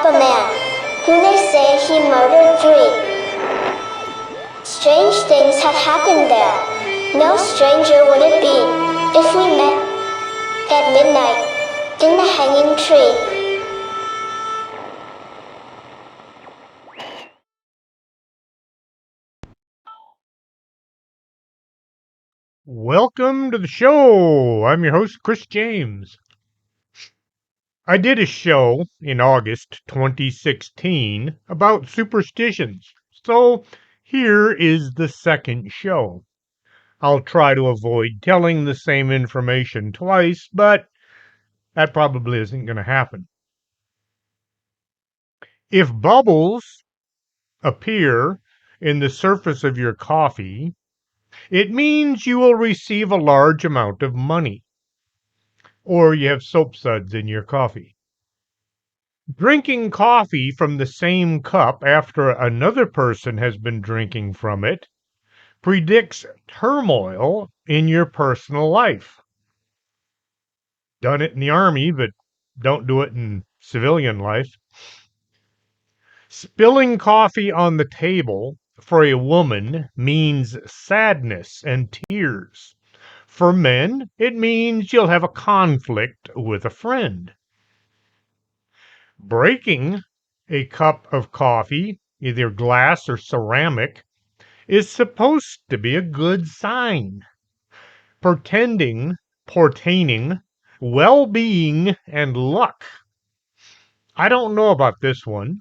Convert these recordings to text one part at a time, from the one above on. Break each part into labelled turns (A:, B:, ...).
A: a man, who they say he murdered 3. Strange things have happened there. No stranger would it be if we met at midnight in the hanging tree.
B: Welcome to the show. I'm your host, Chris James. I did a show in August 2016 about superstitions, so here is the second show. I'll try to avoid telling the same information twice, but that probably isn't going to happen. If bubbles appear in the surface of your coffee, it means you will receive a large amount of money, or you have soap suds in your coffee. Drinking coffee from the same cup after another person has been drinking from it predicts turmoil in your personal life. Done it in the army, but don't do it in civilian life. Spilling coffee on the table for a woman means sadness and tears. For men, it means you'll have a conflict with a friend. Breaking a cup of coffee, either glass or ceramic, is supposed to be a good sign, portaining well-being and luck. I don't know about this one.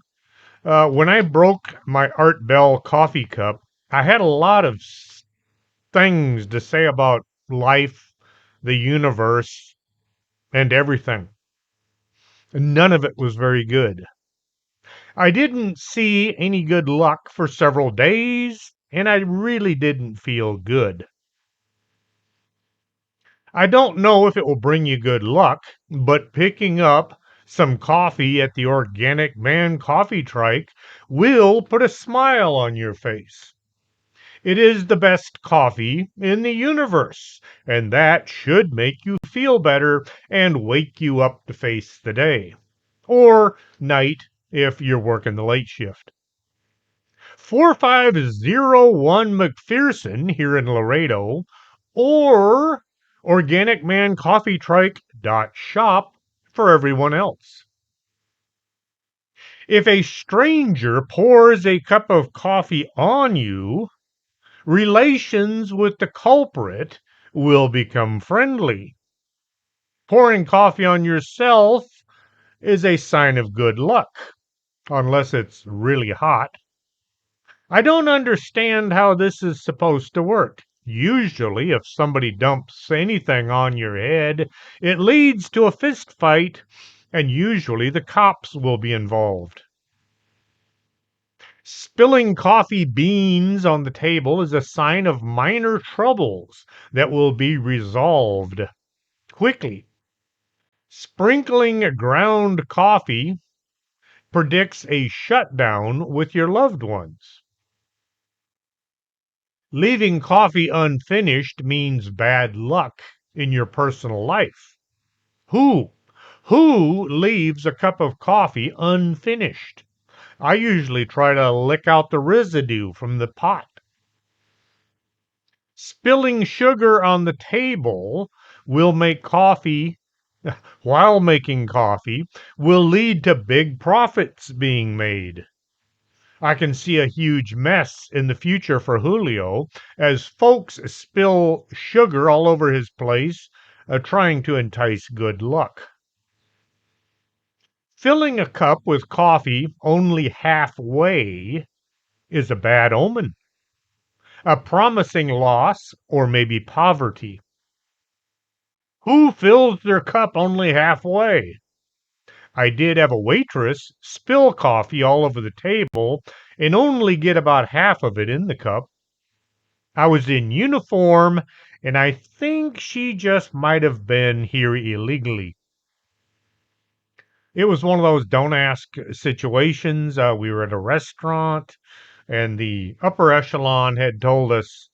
B: When I broke my Art Bell coffee cup, I had a lot of things to say about life, the universe, and everything. None of it was very good. I didn't see any good luck for several days, and I really didn't feel good. I don't know if it will bring you good luck, but picking up some coffee at the Organic Man coffee trike will put a smile on your face. It is the best coffee in the universe, and that should make you feel better and wake you up to face the day. Or night if you're working the late shift. 4501 McPherson here in Laredo, or organicmancoffeetrike.shop for everyone else. If a stranger pours a cup of coffee on you, relations with the culprit will become friendly. Pouring coffee on yourself is a sign of good luck, unless it's really hot. I don't understand how this is supposed to work. Usually, if somebody dumps anything on your head, it leads to a fist fight, and usually the cops will be involved. Spilling coffee beans on the table is a sign of minor troubles that will be resolved quickly. Sprinkling ground coffee predicts a shutdown with your loved ones. Leaving coffee unfinished means bad luck in your personal life. Who? Who leaves a cup of coffee unfinished? I usually try to lick out the residue from the pot. Spilling sugar on the table will make coffee, while making coffee, will lead to big profits being made. I can see a huge mess in the future for Julio as folks spill sugar all over his place, trying to entice good luck. Filling a cup with coffee only halfway is a bad omen, a promising loss or maybe poverty. Who fills their cup only halfway? I did have a waitress spill coffee all over the table and only get about half of it in the cup. I was in uniform, and I think she just might have been here illegally. It was one of those don't ask situations. We were at a restaurant, and the upper echelon had told us,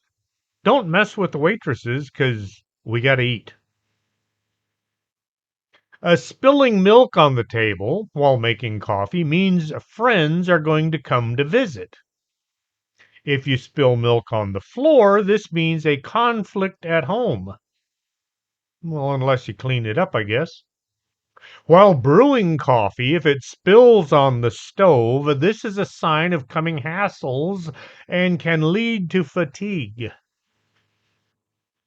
B: don't mess with the waitresses because we got to eat. Spilling milk on the table while making coffee means friends are going to come to visit. If you spill milk on the floor, this means a conflict at home. Well, unless you clean it up, I guess. While brewing coffee, if it spills on the stove, this is a sign of coming hassles and can lead to fatigue.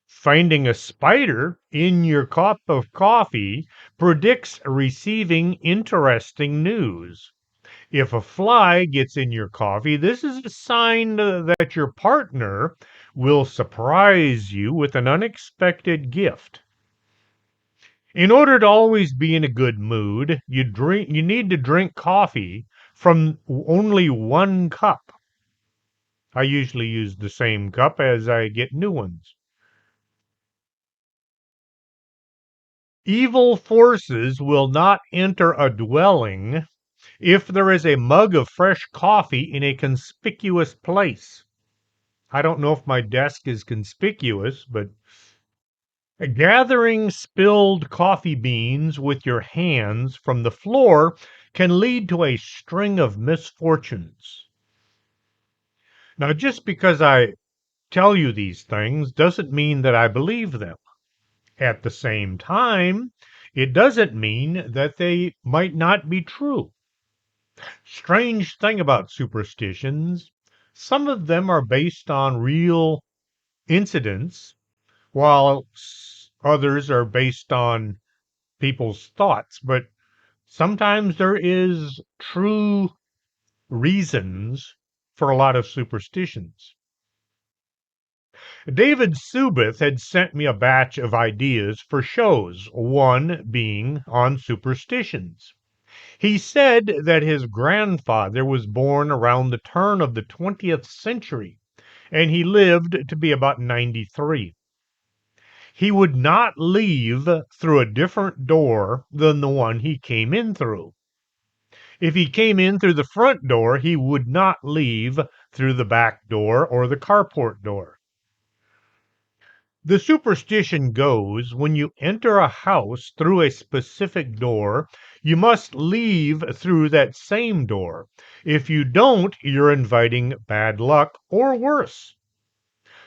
B: Finding a spider in your cup of coffee predicts receiving interesting news. If a fly gets in your coffee, this is a sign that your partner will surprise you with an unexpected gift. In order to always be in a good mood, you need to drink coffee from only one cup. I usually use the same cup as I get new ones. Evil forces will not enter a dwelling if there is a mug of fresh coffee in a conspicuous place. I don't know if my desk is conspicuous, but gathering spilled coffee beans with your hands from the floor can lead to a string of misfortunes. Now, just because I tell you these things doesn't mean that I believe them. At the same time, it doesn't mean that they might not be true. Strange thing about superstitions, some of them are based on real incidents, while others are based on people's thoughts. But sometimes there is true reasons for a lot of superstitions. David Subeth had sent me a batch of ideas for shows, one being on superstitions. He said that his grandfather was born around the turn of the 20th century, and he lived to be about 93. He would not leave through a different door than the one he came in through. If he came in through the front door, he would not leave through the back door or the carport door. The superstition goes when you enter a house through a specific door, you must leave through that same door. If you don't, you're inviting bad luck or worse.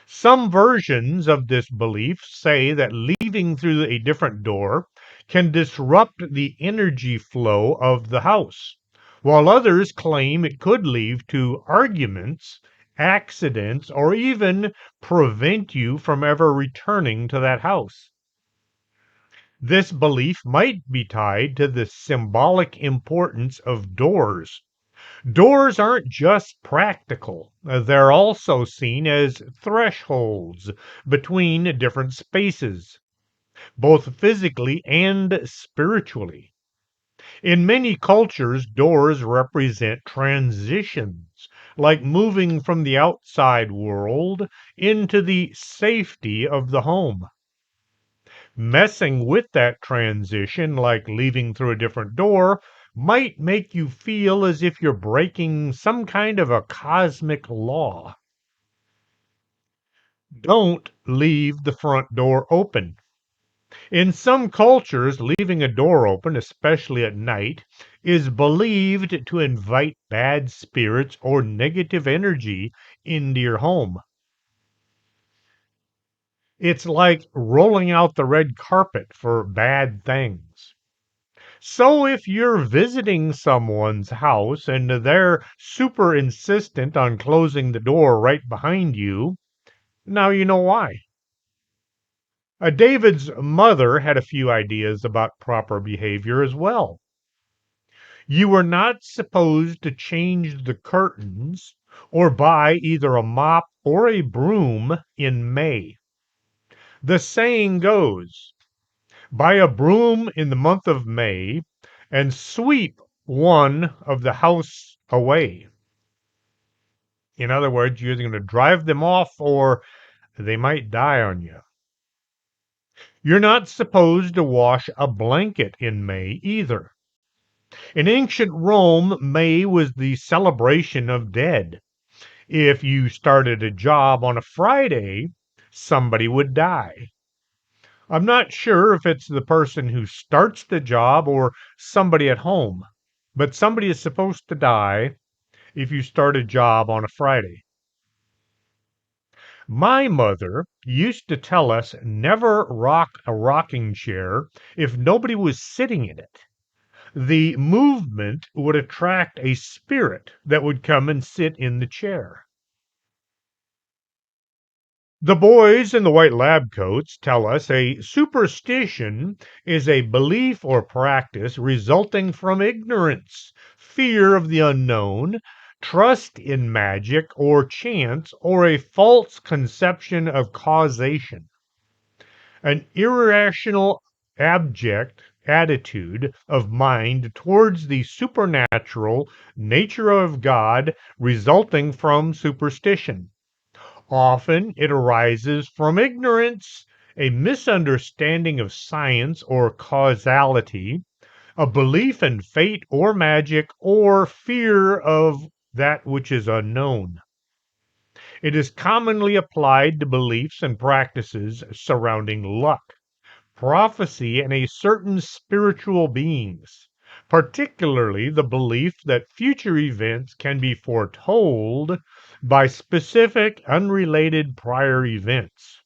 B: Some versions of this belief say that leaving through a different door can disrupt the energy flow of the house, while others claim it could lead to arguments, accidents, or even prevent you from ever returning to that house. This belief might be tied to the symbolic importance of doors. Doors aren't just practical, they're also seen as thresholds between different spaces, both physically and spiritually. In many cultures, doors represent transitions, like moving from the outside world into the safety of the home. Messing with that transition, like leaving through a different door, might make you feel as if you're breaking some kind of a cosmic law. Don't leave the front door open. In some cultures, leaving a door open, especially at night, is believed to invite bad spirits or negative energy into your home. It's like rolling out the red carpet for bad things. So if you're visiting someone's house and they're super insistent on closing the door right behind you, now you know why. David's mother had a few ideas about proper behavior as well. You were not supposed to change the curtains or buy either a mop or a broom in May. The saying goes, buy a broom in the month of May and sweep one of the house away. In other words, you're either going to drive them off or they might die on you. You're not supposed to wash a blanket in May either. In ancient Rome, May was the celebration of dead. If you started a job on a Friday, somebody would die. I'm not sure if it's the person who starts the job or somebody at home, but somebody is supposed to die if you start a job on a Friday. My mother used to tell us never rock a rocking chair if nobody was sitting in it. The movement would attract a spirit that would come and sit in the chair. The boys in the white lab coats tell us a superstition is a belief or practice resulting from ignorance, fear of the unknown, trust in magic or chance, or a false conception of causation. An irrational, abject attitude of mind towards the supernatural nature of God resulting from superstition. Often it arises from ignorance, a misunderstanding of science or causality, a belief in fate or magic, or fear of that which is unknown. It is commonly applied to beliefs and practices surrounding luck, prophecy, and a certain spiritual beings, particularly the belief that future events can be foretold by specific, unrelated prior events.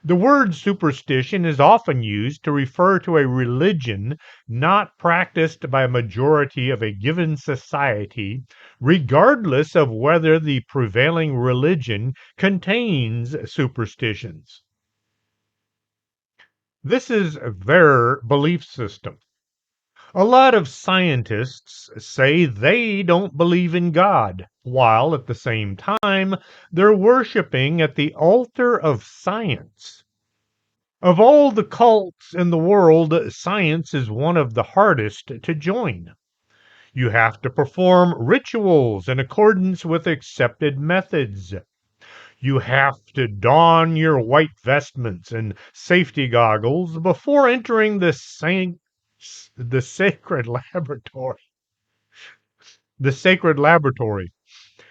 B: The word superstition is often used to refer to a religion not practiced by a majority of a given society, regardless of whether the prevailing religion contains superstitions. This is their belief system. A lot of scientists say they don't believe in God, while at the same time they're worshiping at the altar of science. Of all the cults in the world, science is one of the hardest to join. You have to perform rituals in accordance with accepted methods. You have to don your white vestments and safety goggles before entering the sacred laboratory. The sacred laboratory.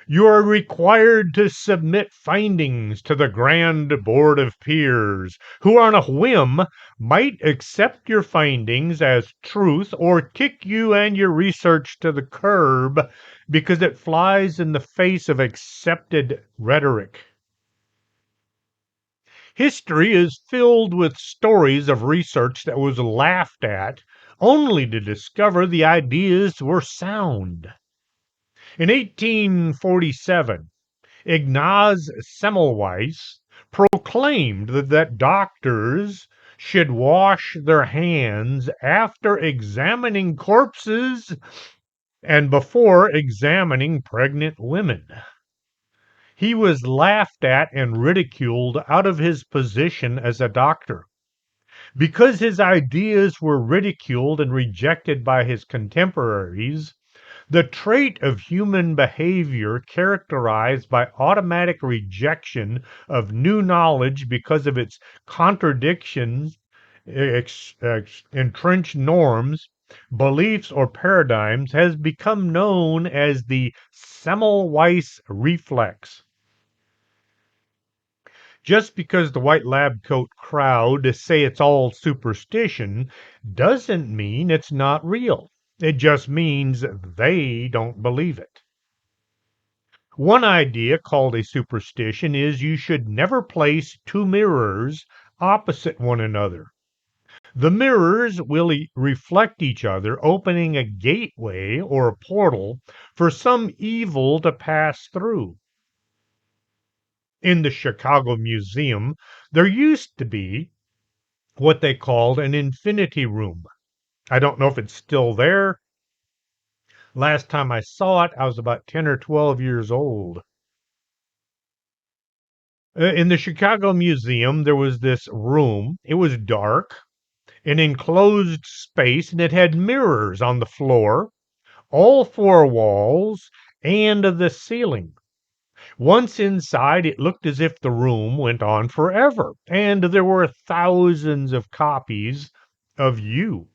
B: You are required to submit findings to the Grand Board of Peers, who on a whim might accept your findings as truth or kick you and your research to the curb because it flies in the face of accepted rhetoric. History is filled with stories of research that was laughed at only to discover the ideas were sound. In 1847, Ignaz Semmelweis proclaimed that doctors should wash their hands after examining corpses and before examining pregnant women. He was laughed at and ridiculed out of his position as a doctor. Because his ideas were ridiculed and rejected by his contemporaries, the trait of human behavior characterized by automatic rejection of new knowledge because of its contradictions, entrenched norms, beliefs, or paradigms has become known as the Semmelweis reflex. Just because the white lab coat crowd say it's all superstition doesn't mean it's not real. It just means they don't believe it. One idea called a superstition is you should never place two mirrors opposite one another. The mirrors will reflect each other, opening a gateway or a portal for some evil to pass through. In the Chicago Museum, there used to be what they called an infinity room. I don't know if it's still there. Last time I saw it, I was about 10 or 12 years old. In the Chicago Museum, there was this room. It was dark, an enclosed space, and it had mirrors on the floor, all four walls, and the ceiling. Once inside, it looked as if the room went on forever, and there were thousands of copies of you.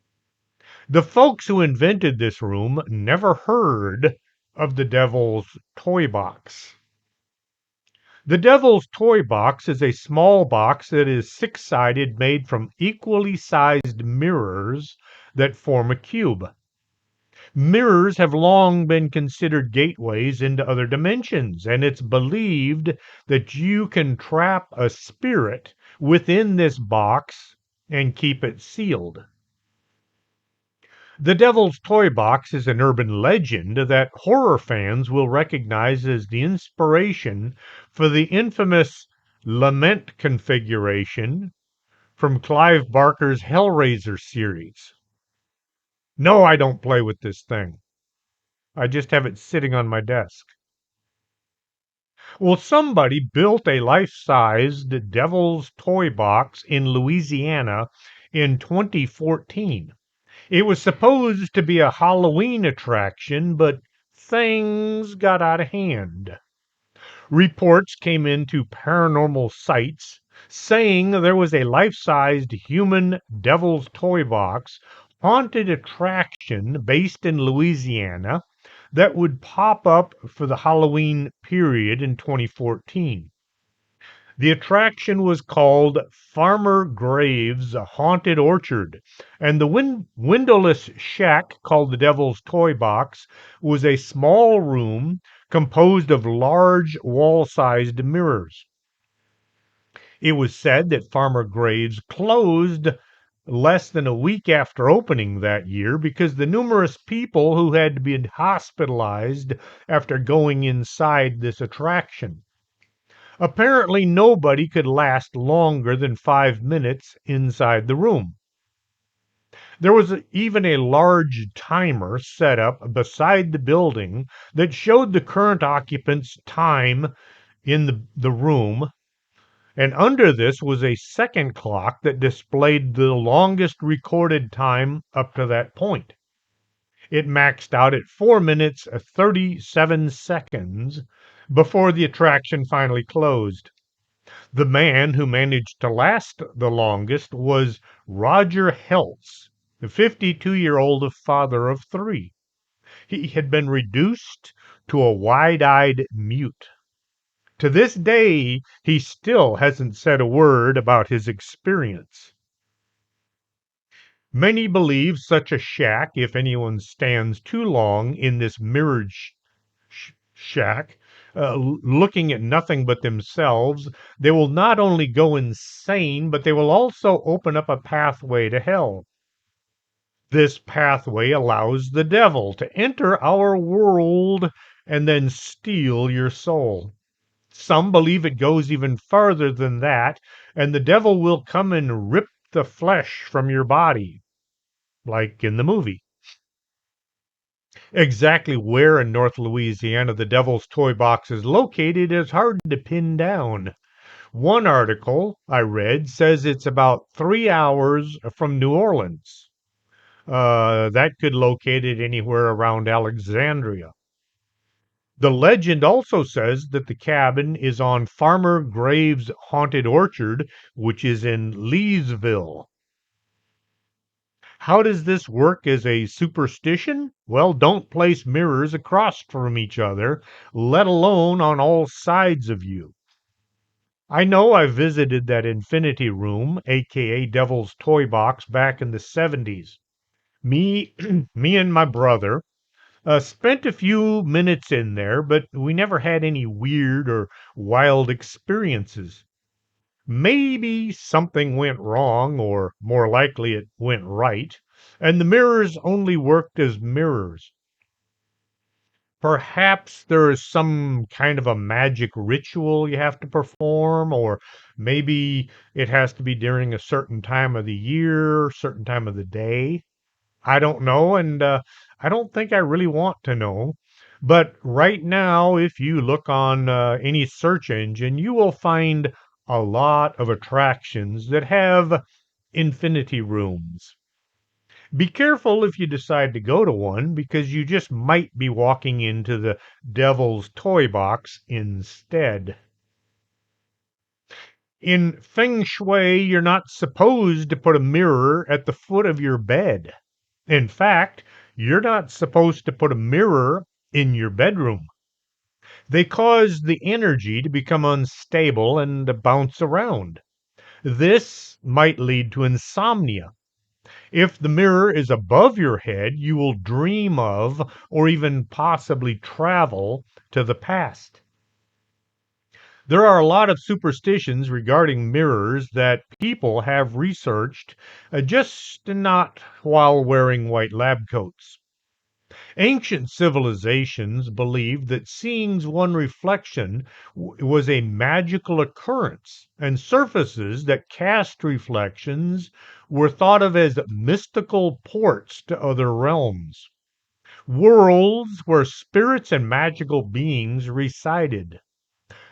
B: The folks who invented this room never heard of the devil's toy box. The Devil's Toy Box is a small box that is six-sided, made from equally sized mirrors that form a cube. Mirrors have long been considered gateways into other dimensions, and it's believed that you can trap a spirit within this box and keep it sealed. The Devil's Toy Box is an urban legend that horror fans will recognize as the inspiration for the infamous Lament configuration from Clive Barker's Hellraiser series. No, I don't play with this thing. I just have it sitting on my desk. Well, somebody built a life-sized Devil's Toy Box in Louisiana in 2014. It was supposed to be a Halloween attraction, but things got out of hand. Reports came into paranormal sites saying there was a life-sized human Devil's Toy Box haunted attraction based in Louisiana that would pop up for the Halloween period in 2014. The attraction was called Farmer Graves' Haunted Orchard, and the windowless shack called the Devil's Toy Box was a small room composed of large wall-sized mirrors. It was said that Farmer Graves closed less than a week after opening that year because the numerous people who had been hospitalized after going inside this attraction. Apparently, nobody could last longer than 5 minutes inside the room. There was even a large timer set up beside the building that showed the current occupants' time in the room, and under this was a second clock that displayed the longest recorded time up to that point. It maxed out at 4 minutes 37 seconds before the attraction finally closed. The man who managed to last the longest was Roger Heltz, the 52-year-old father of three. He had been reduced to a wide-eyed mute. To this day, he still hasn't said a word about his experience. Many believe such a shack, if anyone stands too long in this mirrored shack, looking at nothing but themselves, they will not only go insane, but they will also open up a pathway to hell. This pathway allows the devil to enter our world and then steal your soul. Some believe it goes even farther than that, and the devil will come and rip the flesh from your body, like in the movie. Exactly where in North Louisiana the Devil's Toy Box is located is hard to pin down. One article I read says it's about 3 hours from New Orleans. That could locate it anywhere around Alexandria. The legend also says that the cabin is on Farmer Graves' Haunted Orchard, which is in Leesville. How does this work as a superstition? Well, don't place mirrors across from each other, let alone on all sides of you. I know I visited that infinity room, aka Devil's Toy Box, back in the 70s. Me, me and my brother spent a few minutes in there, but we never had any weird or wild experiences. Maybe something went wrong, or more likely it went right, and the mirrors only worked as mirrors. Perhaps there is some kind of a magic ritual you have to perform, or maybe it has to be during a certain time of the year, certain time of the day. I don't know, and I don't think I really want to know. But right now, if you look on any search engine, you will find a lot of attractions that have infinity rooms. Be careful if you decide to go to one because you just might be walking into the devil's toy box instead. In feng shui, you're not supposed to put a mirror at the foot of your bed. In fact, you're not supposed to put a mirror in your bedroom. They cause the energy to become unstable and to bounce around. This might lead to insomnia. If the mirror is above your head, you will dream of or even possibly travel to the past. There are a lot of superstitions regarding mirrors that people have researched, just not while wearing white lab coats. Ancient civilizations believed that seeing one reflection was a magical occurrence, and surfaces that cast reflections were thought of as mystical ports to other realms, worlds where spirits and magical beings resided.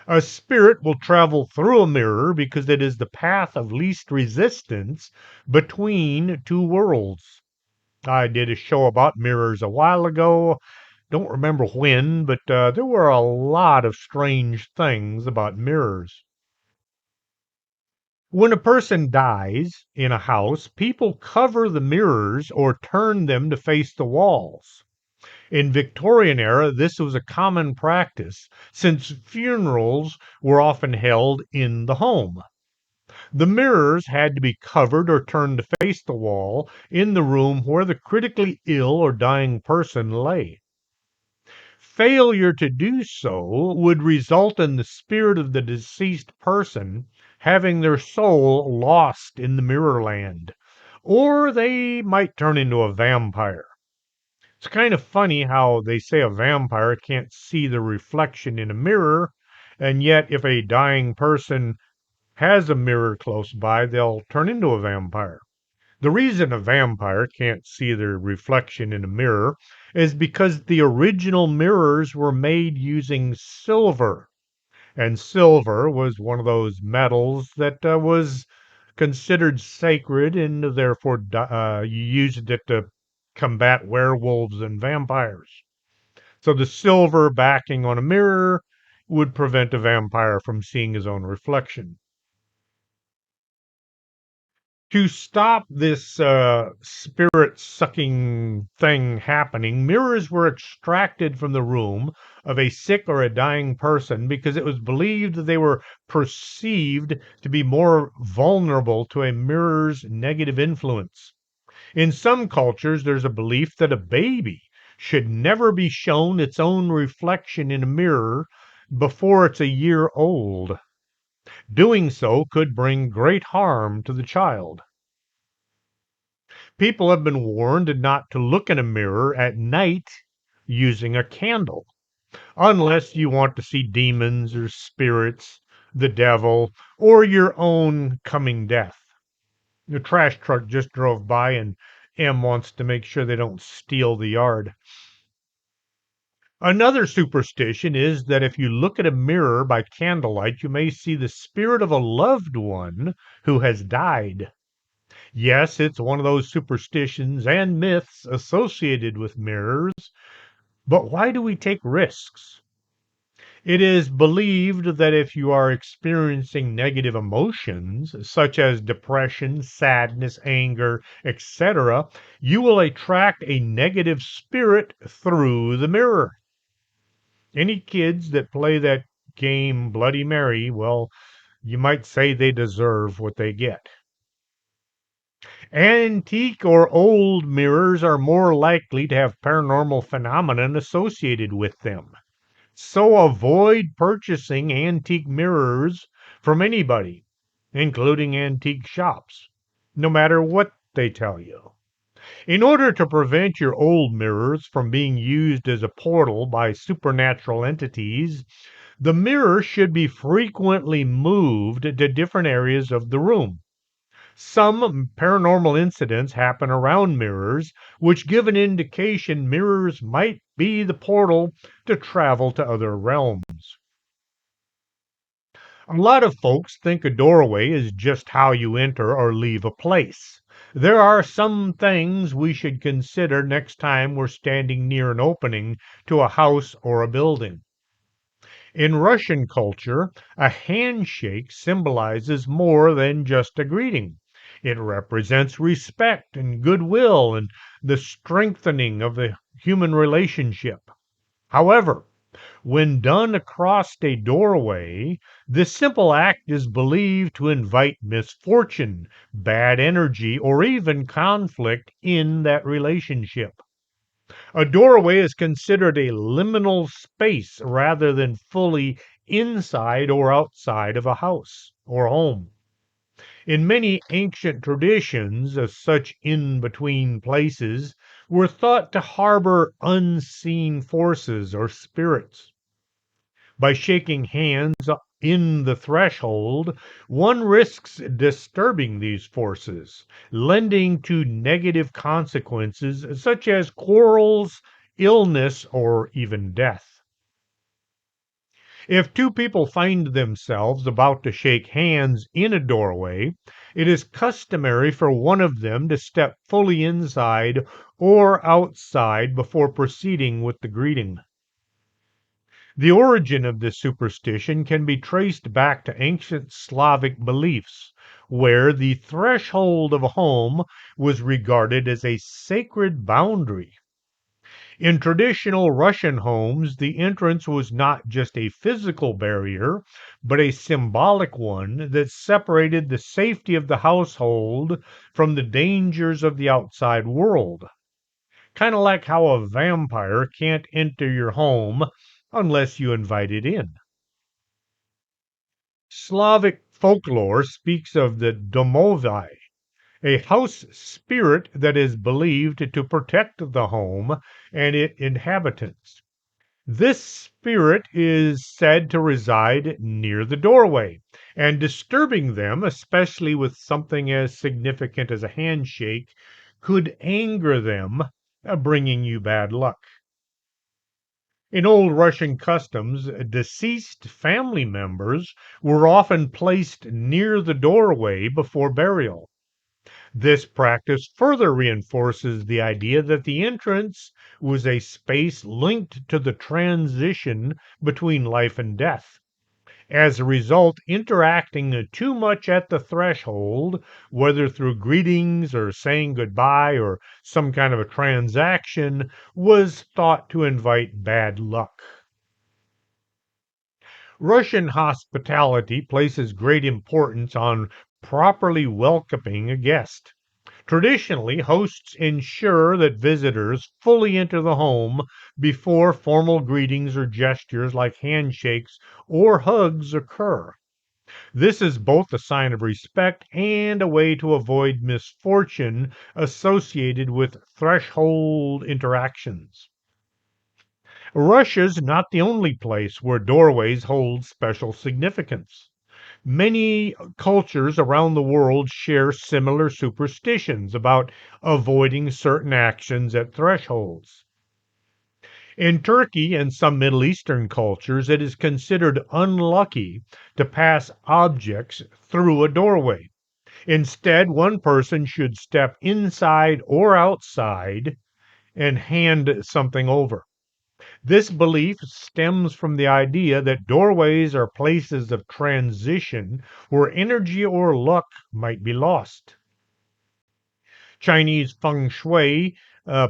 B: A spirit will travel through a mirror because it is the path of least resistance between two worlds. I did a show about mirrors a while ago. Don't remember when, but there were a lot of strange things about mirrors. When a person dies in a house, people cover the mirrors or turn them to face the walls. In Victorian era, this was a common practice since funerals were often held in the home. The mirrors had to be covered or turned to face the wall in the room where the critically ill or dying person lay. Failure to do so would result in the spirit of the deceased person having their soul lost in the mirror land, or they might turn into a vampire. It's kind of funny how they say a vampire can't see the reflection in a mirror, and yet if a dying person has a mirror close by, they'll turn into a vampire. The reason a vampire can't see their reflection in a mirror is because the original mirrors were made using silver, and silver was one of those metals that was considered sacred, and therefore you used it to combat werewolves and vampires. So the silver backing on a mirror would prevent a vampire from seeing his own reflection. To stop this spirit sucking thing happening, mirrors were extracted from the room of a sick or a dying person because it was believed that they were perceived to be more vulnerable to a mirror's negative influence. In some cultures, there's a belief that a baby should never be shown its own reflection in a mirror before it's a year old. Doing so could bring great harm to the child. People have been warned not to look in a mirror at night using a candle, unless you want to see demons or spirits, the devil, or your own coming death. The trash truck just drove by and Em wants to make sure they don't steal the yard. Another superstition is that if you look at a mirror by candlelight, you may see the spirit of a loved one who has died. Yes, it's one of those superstitions and myths associated with mirrors, but why do we take risks? It is believed that if you are experiencing negative emotions, such as depression, sadness, anger, etc., you will attract a negative spirit through the mirror. Any kids that play that game Bloody Mary, well, you might say they deserve what they get. Antique or old mirrors are more likely to have paranormal phenomenon associated with them. So avoid purchasing antique mirrors from anybody, including antique shops, no matter what they tell you. In order to prevent your old mirrors from being used as a portal by supernatural entities, the mirror should be frequently moved to different areas of the room. Some paranormal incidents happen around mirrors, which give an indication mirrors might be the portal to travel to other realms. A lot of folks think a doorway is just how you enter or leave a place. There are some things we should consider next time we're standing near an opening to a house or a building. In Russian culture, a handshake symbolizes more than just a greeting. It represents respect and goodwill and the strengthening of the human relationship. However, When done across a doorway, this simple act is believed to invite misfortune, bad energy, or even conflict in that relationship. A doorway is considered a liminal space rather than fully inside or outside of a house or home. In many ancient traditions, such in between places were thought to harbor unseen forces or spirits. By shaking hands in the threshold, one risks disturbing these forces, lending to negative consequences such as quarrels, illness, or even death. If two people find themselves about to shake hands in a doorway, it is customary for one of them to step fully inside or outside before proceeding with the greeting. The origin of this superstition can be traced back to ancient Slavic beliefs, where the threshold of a home was regarded as a sacred boundary. In traditional Russian homes, the entrance was not just a physical barrier, but a symbolic one that separated the safety of the household from the dangers of the outside world. Kind of like how a vampire can't enter your home unless you invite it in. Slavic folklore speaks of the domovai, a house spirit that is believed to protect the home and its inhabitants. This spirit is said to reside near the doorway, and disturbing them, especially with something as significant as a handshake, could anger them, bringing you bad luck. In old Russian customs, deceased family members were often placed near the doorway before burial. This practice further reinforces the idea that the entrance was a space linked to the transition between life and death. As a result, interacting too much at the threshold, whether through greetings or saying goodbye or some kind of a transaction, was thought to invite bad luck. Russian hospitality places great importance on properly welcoming a guest. Traditionally, hosts ensure that visitors fully enter the home before formal greetings or gestures like handshakes or hugs occur. This is both a sign of respect and a way to avoid misfortune associated with threshold interactions. Russia's not the only place where doorways hold special significance. Many cultures around the world share similar superstitions about avoiding certain actions at thresholds. In Turkey and some Middle Eastern cultures, it is considered unlucky to pass objects through a doorway. Instead, one person should step inside or outside and hand something over. This belief stems from the idea that doorways are places of transition where energy or luck might be lost. Chinese feng shui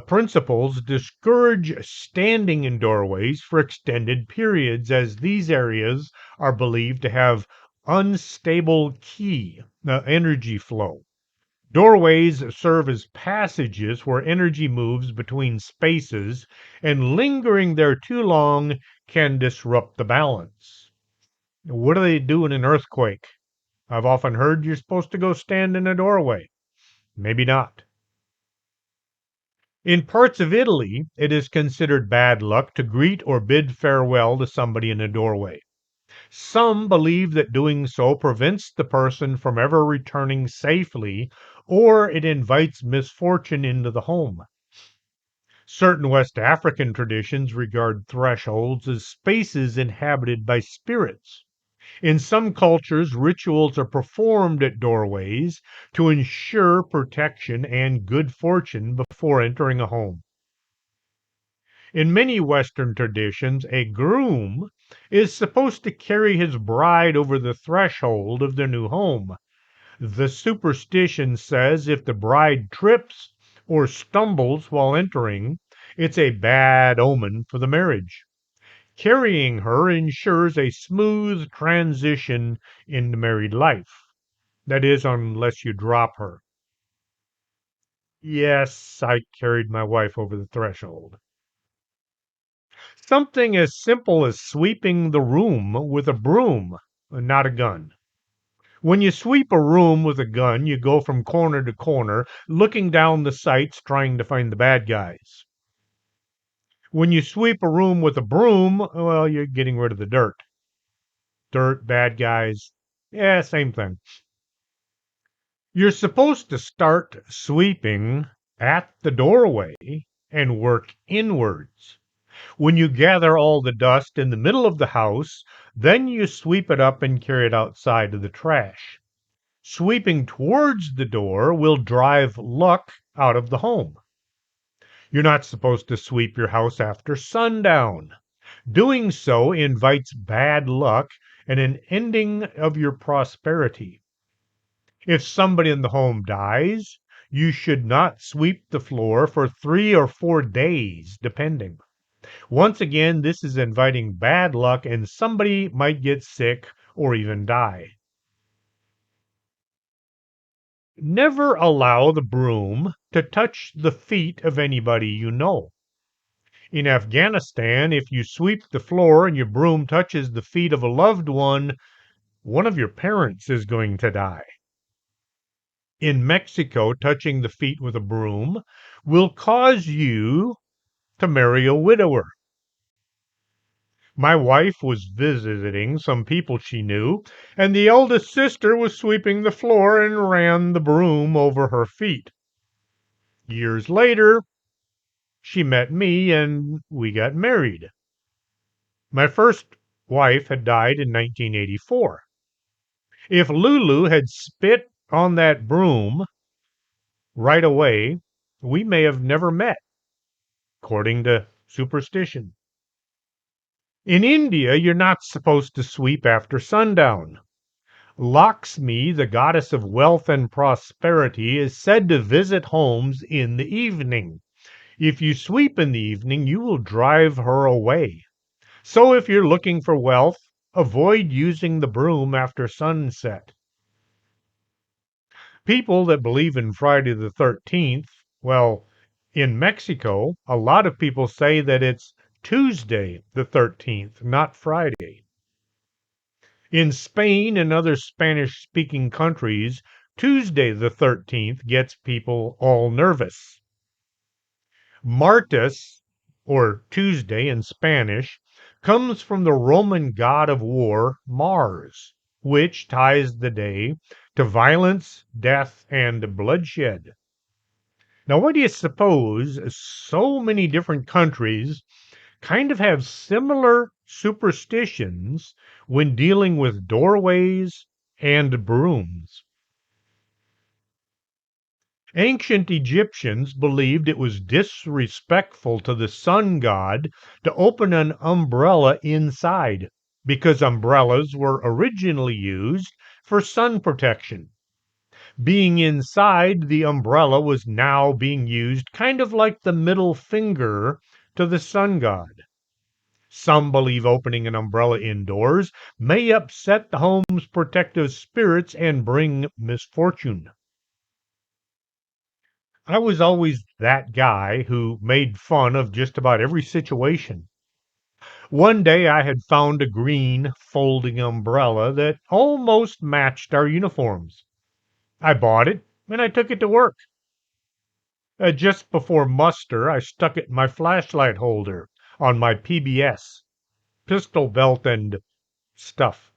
B: principles discourage standing in doorways for extended periods, as these areas are believed to have unstable qi, energy flow. Doorways serve as passages where energy moves between spaces, and lingering there too long can disrupt the balance. What do they do in an earthquake? I've often heard you're supposed to go stand in a doorway. Maybe not. In parts of Italy, it is considered bad luck to greet or bid farewell to somebody in a doorway. Some believe that doing so prevents the person from ever returning safely, or it invites misfortune into the home. Certain West African traditions regard thresholds as spaces inhabited by spirits. In some cultures, rituals are performed at doorways to ensure protection and good fortune before entering a home. In many Western traditions, a groom is supposed to carry his bride over the threshold of their new home. The superstition says if the bride trips or stumbles while entering, it's a bad omen for the marriage. Carrying her ensures a smooth transition into married life. That is, unless you drop her. Yes, I carried my wife over the threshold. Something as simple as sweeping the room with a broom, not a gun. When you sweep a room with a gun, you go from corner to corner, looking down the sights, trying to find the bad guys. When you sweep a room with a broom, well, you're getting rid of the dirt. Dirt, bad guys. Yeah, same thing. You're supposed to start sweeping at the doorway and work inwards. When you gather all the dust in the middle of the house, then you sweep it up and carry it outside to the trash. Sweeping towards the door will drive luck out of the home. You're not supposed to sweep your house after sundown. Doing so invites bad luck and an ending of your prosperity. If somebody in the home dies, you should not sweep the floor for 3 or 4 days, depending. Once again, this is inviting bad luck and somebody might get sick or even die. Never allow the broom to touch the feet of anybody you know. In Afghanistan, if you sweep the floor and your broom touches the feet of a loved one of your parents is going to die. In Mexico, touching the feet with a broom will cause you to marry a widower. My wife was visiting some people she knew, and the eldest sister was sweeping the floor and ran the broom over her feet. Years later, she met me and we got married. My first wife had died in 1984. If Lulu had spit on that broom right away, we may have never met, according to superstition. In India, you're not supposed to sweep after sundown. Lakshmi, the goddess of wealth and prosperity, is said to visit homes in the evening. If you sweep in the evening, you will drive her away. So if you're looking for wealth, avoid using the broom after sunset. People that believe in Friday the 13th, well, in Mexico, a lot of people say that it's Tuesday the 13th, not Friday. In Spain and other Spanish speaking countries, Tuesday the 13th gets people all nervous. Martes, or Tuesday in Spanish, comes from the Roman god of war, Mars, which ties the day to violence, death, and bloodshed. Now, what do you suppose so many different countries kind of have similar superstitions when dealing with doorways and brooms? Ancient Egyptians believed it was disrespectful to the sun god to open an umbrella inside because umbrellas were originally used for sun protection. Being inside the umbrella was now being used kind of like the middle finger to the sun god. Some believe opening an umbrella indoors may upset the home's protective spirits and bring misfortune. I was always that guy who made fun of just about every situation. One day I had found a green folding umbrella that almost matched our uniforms. I bought it and I took it to work. Just before muster, I stuck it in my flashlight holder on my PBS, pistol belt, and stuff.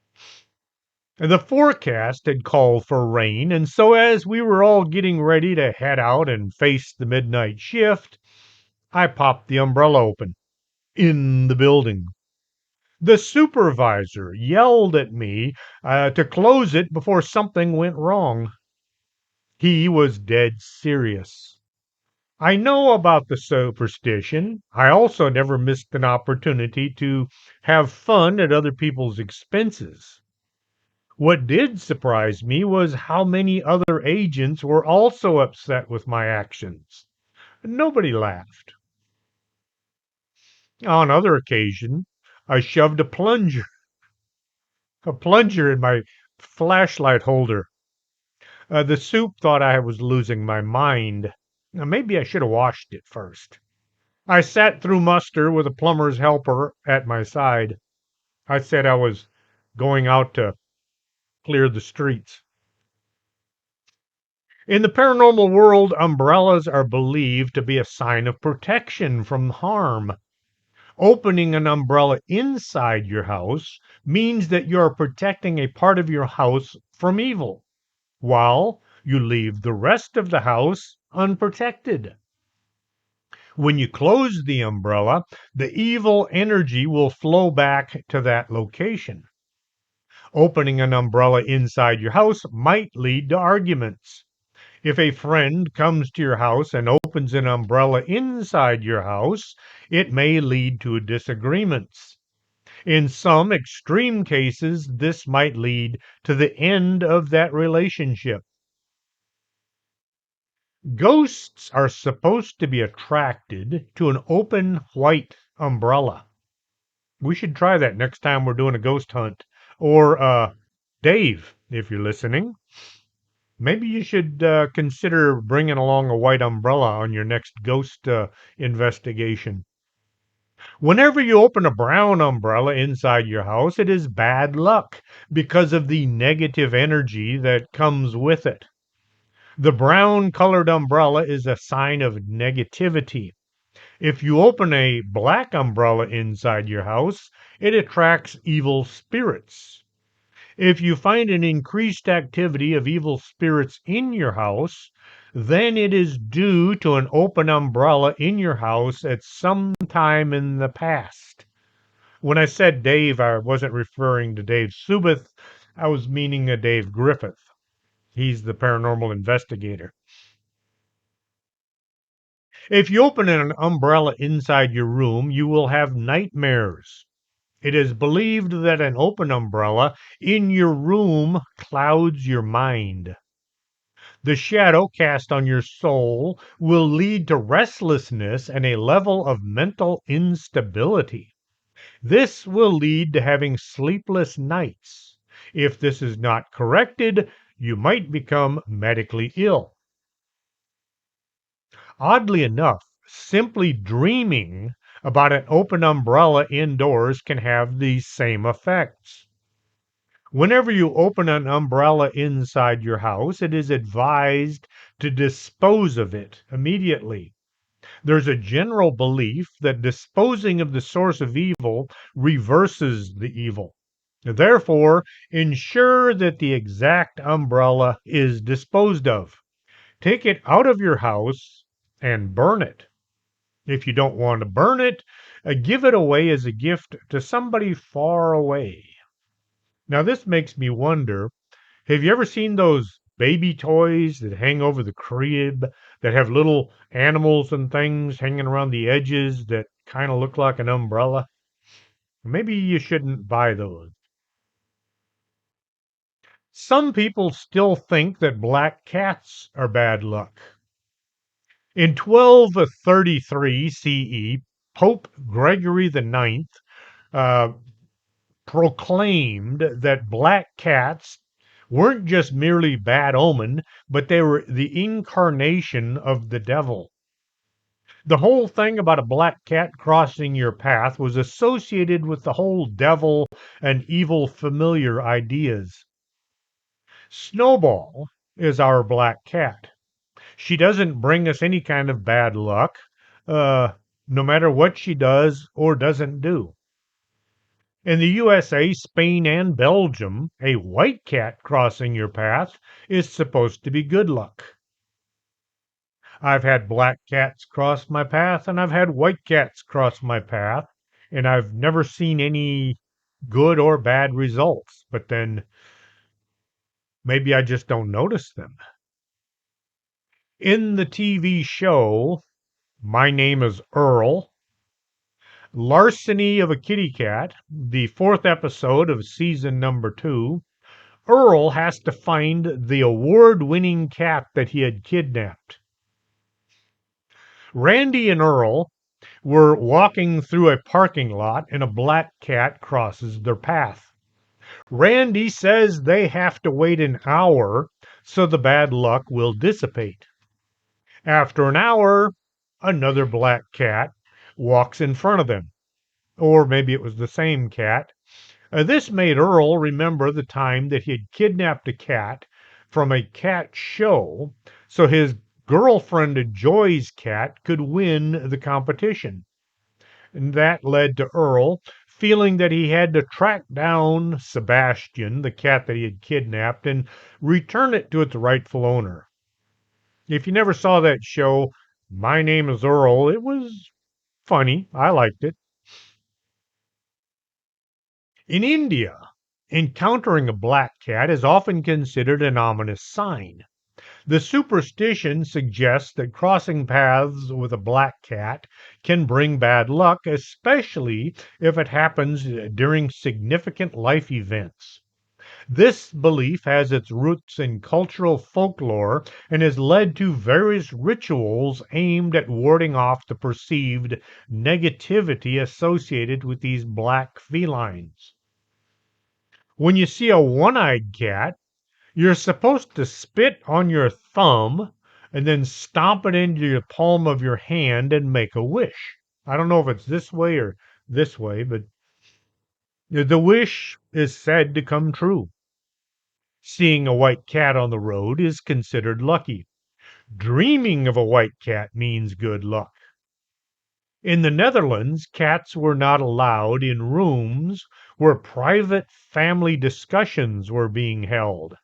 B: The forecast had called for rain, and so as we were all getting ready to head out and face the midnight shift, I popped the umbrella open in the building. The supervisor yelled at me to close it before something went wrong. He was dead serious. I know about the superstition. I also never missed an opportunity to have fun at other people's expenses. What did surprise me was how many other agents were also upset with my actions. Nobody laughed. On other occasion, I shoved a plunger in my flashlight holder. The soup thought I was losing my mind. Now, maybe I should have washed it first. I sat through muster with a plumber's helper at my side. I said I was going out to clear the streets. In the paranormal world, umbrellas are believed to be a sign of protection from harm. Opening an umbrella inside your house means that you are protecting a part of your house from evil, while you leave the rest of the house unprotected. When you close the umbrella, the evil energy will flow back to that location. Opening an umbrella inside your house might lead to arguments. If a friend comes to your house and opens an umbrella inside your house, it may lead to disagreements. In some extreme cases, this might lead to the end of that relationship. Ghosts are supposed to be attracted to an open white umbrella. We should try that next time we're doing a ghost hunt. Or, Dave, if you're listening, maybe you should consider bringing along a white umbrella on your next ghost investigation. Whenever you open a brown umbrella inside your house, it is bad luck because of the negative energy that comes with it. The brown colored umbrella is a sign of negativity. If you open a black umbrella inside your house, it attracts evil spirits. If you find an increased activity of evil spirits in your house, then it is due to an open umbrella in your house at some time in the past. When I said Dave, I wasn't referring to Dave Subeth. I was meaning a Dave Griffith. He's the paranormal investigator. If you open an umbrella inside your room, you will have nightmares. It is believed that an open umbrella in your room clouds your mind. The shadow cast on your soul will lead to restlessness and a level of mental instability. This will lead to having sleepless nights. If this is not corrected, you might become medically ill. Oddly enough, simply dreaming about an open umbrella indoors can have these same effects. Whenever you open an umbrella inside your house, it is advised to dispose of it immediately. There's a general belief that disposing of the source of evil reverses the evil. Therefore, ensure that the exact umbrella is disposed of. Take it out of your house and burn it. If you don't want to burn it, give it away as a gift to somebody far away. Now, this makes me wonder, have you ever seen those baby toys that hang over the crib that have little animals and things hanging around the edges that kind of look like an umbrella? Maybe you shouldn't buy those. Some people still think that black cats are bad luck. In 1233 CE, Pope Gregory IX proclaimed that black cats weren't just merely bad omen, but they were the incarnation of the devil. The whole thing about a black cat crossing your path was associated with the whole devil and evil familiar ideas. Snowball is our black cat. She doesn't bring us any kind of bad luck, no matter what she does or doesn't do. In the USA, Spain, and Belgium, a white cat crossing your path is supposed to be good luck. I've had black cats cross my path, and I've had white cats cross my path, and I've never seen any good or bad results. But then maybe I just don't notice them. In the TV show, My Name is Earl, Larceny of a Kitty Cat, the fourth episode of season number 2, Earl has to find the award-winning cat that he had kidnapped. Randy and Earl were walking through a parking lot and a black cat crosses their path. Randy says they have to wait an hour so the bad luck will dissipate. After an hour, another black cat walks in front of them. Or maybe it was the same cat. This made Earl remember the time that he had kidnapped a cat from a cat show so his girlfriend Joy's cat could win the competition. And that led to Earl feeling that he had to track down Sebastian, the cat that he had kidnapped, and return it to its rightful owner. If you never saw that show, My Name is Earl, it was funny. I liked it. In India, encountering a black cat is often considered an ominous sign. The superstition suggests that crossing paths with a black cat can bring bad luck, especially if it happens during significant life events. This belief has its roots in cultural folklore and has led to various rituals aimed at warding off the perceived negativity associated with these black felines. When you see a one eyed cat, you're supposed to spit on your thumb and then stomp it into the palm of your hand and make a wish. I don't know if it's this way or this way, but the wish is said to come true. Seeing a white cat on the road is considered lucky. Dreaming of a white cat means good luck. In the Netherlands, cats were not allowed in rooms where private family discussions were being held.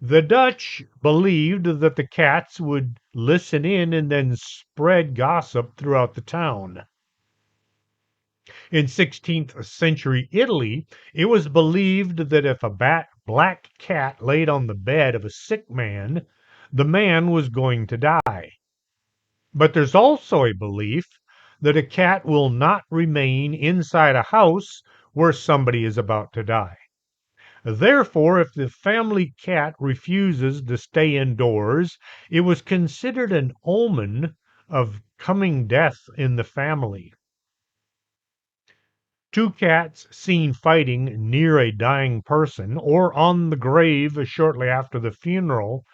B: The Dutch believed that the cats would listen in and then spread gossip throughout the town. In 16th century Italy, it was believed that if a black cat laid on the bed of a sick man, the man was going to die. But there's also a belief that a cat will not remain inside a house where somebody is about to die. Therefore, if the family cat refuses to stay indoors, it was considered an omen of coming death in the family. Two cats seen fighting near a dying person or on the grave shortly after the funeral